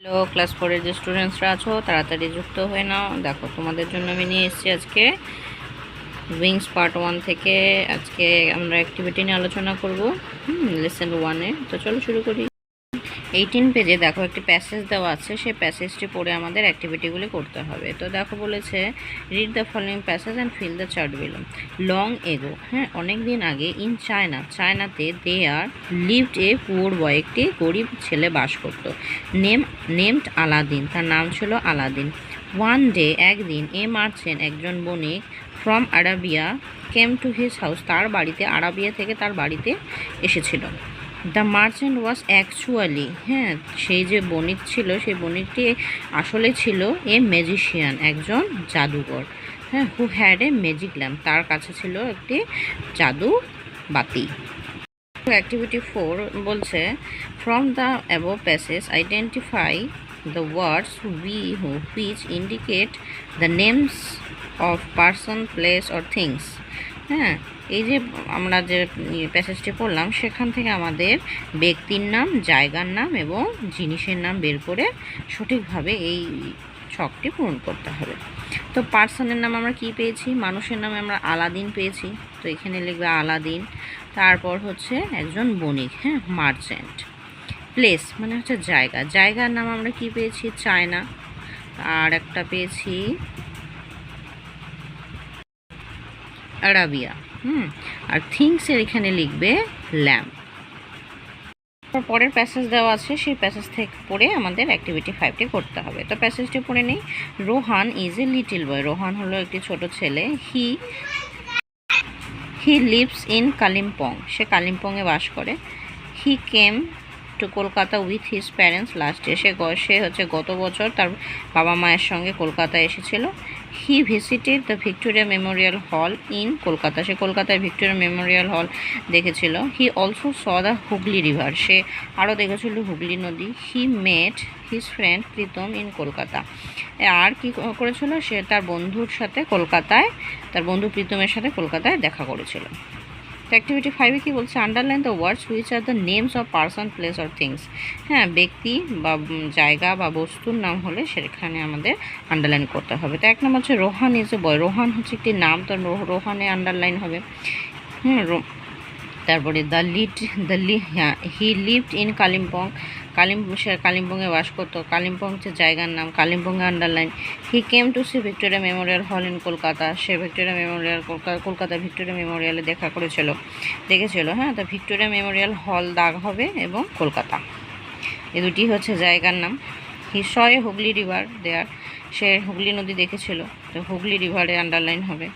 Hello class 4 যে স্টুডেন্টসরা আছো তাড়াতাড়ি যুক্ত হয়ে নাও। দেখো তোমাদের জন্য আমি নিয়ে এসেছি আজকে উইংস পার্ট 1 থেকে। আজকে আমরা অ্যাক্টিভিটি নিয়ে আলোচনা করব লেসন 1-এ। তো চলো শুরু করি। 18 পেজে দেখো একটি প্যাসেজ দেওয়া আছে, সেই প্যাসেজটি পড়ে আমাদের অ্যাক্টিভিটিগুলি করতে হবে। তো দেখো বলেছে read the following passage and fill the chart below. Long ago, হ্যাঁ অনেক দিন আগে, ইন চায়নাতে দে আর লিভড এ পুয়ার বয়, একটি গরিব ছেলে বাস করত। নেমড আলাদিন, তার নাম ছিল আলাদিন। ওয়ান ডে, একদিন, এ মার্চেন্ট, একজন বণিক, from Arabia came to his house, তার বাড়িতে, আরাবিয়া থেকে তার বাড়িতে এসেছিল। দ্য মার্চেন্ট ওয়াজ অ্যাকচুয়ালি, হ্যাঁ সেই যে বণিক ছিল সেই বণিকটি আসলে ছিল এ ম্যাজিশিয়ান, একজন জাদুকর, হ্যাঁ who had a magic lamp, তার কাছে ছিল একটি জাদু বাতি। অ্যাক্টিভিটি 4 বলছে from the above passage identify the words which indicate the names of person, place or things. হ্যাঁ এই যে আমরা যে প্যাসেজটি পড়লাম সেখান থেকে আমাদের ব্যক্তির নাম, জায়গার নাম এবং জিনিসের নাম বের করে সঠিকভাবে এই ছকটি পূরণ করতে হবে। তো পার্সনের নাম আমরা কি পেয়েছি? মানুষের নামে আমরা আলাদিন পেয়েছি, তো এখানে লিখবে আলাদিন। তারপর হচ্ছে একজন বণিক, হ্যাঁ মার্চেন্ট। প্লেস মানে হচ্ছে জায়গা, জায়গার নাম আমরা কি পেয়েছি? চায়না। আর একটা পেয়েছি আরাবিয়া। আর থিংসের এখানে লিখবে ল্যাম্প। পরের প্যাসেজ দেওয়া আছে, সেই প্যাসেজ থেকে পড়ে আমাদের অ্যাক্টিভিটি 5টি করতে হবে। তো প্যাসেজটি পড়ে নেই। Rohan is a little boy, Rohan হলো একটি ছোট ছেলে। হি লিভস ইন কালিম্পং, সে কালিম্পংয়ে বাস করে। He came to Kolkata with his parents last year, সে হচ্ছে গত বছর তার বাবা মায়ের সঙ্গে কলকাতায় এসেছিল। He visited the Victoria Memorial Hall in Kolkata, সে কলকাতায় ভিক্টোরিয়া মেমোরিয়াল হল দেখেছিল। He also saw the Hooghly river, সে আরও দেখেছিল হুগলি নদী। He met his friend Pritam in Kolkata, আর কি করেছিল? সে তার বন্ধুর সাথে কলকাতায়, তার বন্ধু প্রীতমের সাথে কলকাতায় দেখা করেছিল। অ্যাক্টিভিটি 5-এ কী বলছে? Underline the words which are the names of person, place or things. হ্যাঁ ব্যক্তি বা জায়গা বা বস্তুর নাম হলে সেখানে আমাদের আন্ডারলাইন করতে হবে। তো 1 নম্বর হচ্ছে Rohan is a boy, Rohan হচ্ছে একটি নাম, তো রোহানে আন্ডারলাইন হবে। তারপরে হি লিভড ইন কালিম্পং, সে কালিম্পংয়ে বাস করতো, কালিম্পং হচ্ছে জায়গার নাম, কালিম্পংয়ে underline. He came to see Victoria Memorial Hall in Kolkata, সে ভিক্টোরিয়া মেমোরিয়াল কলকাতা ভিক্টোরিয়া মেমোরিয়ালে দেখেছিল। হ্যাঁ তো ভিক্টোরিয়া মেমোরিয়াল হল দাগ হবে এবং কলকাতা, এই দুটি হচ্ছে জায়গার নাম। হি স এ হুগলি রিভার দেয়ার, সে হুগলি নদী দেখেছিল, তো হুগলি রিভারে আন্ডারলাইন হবে।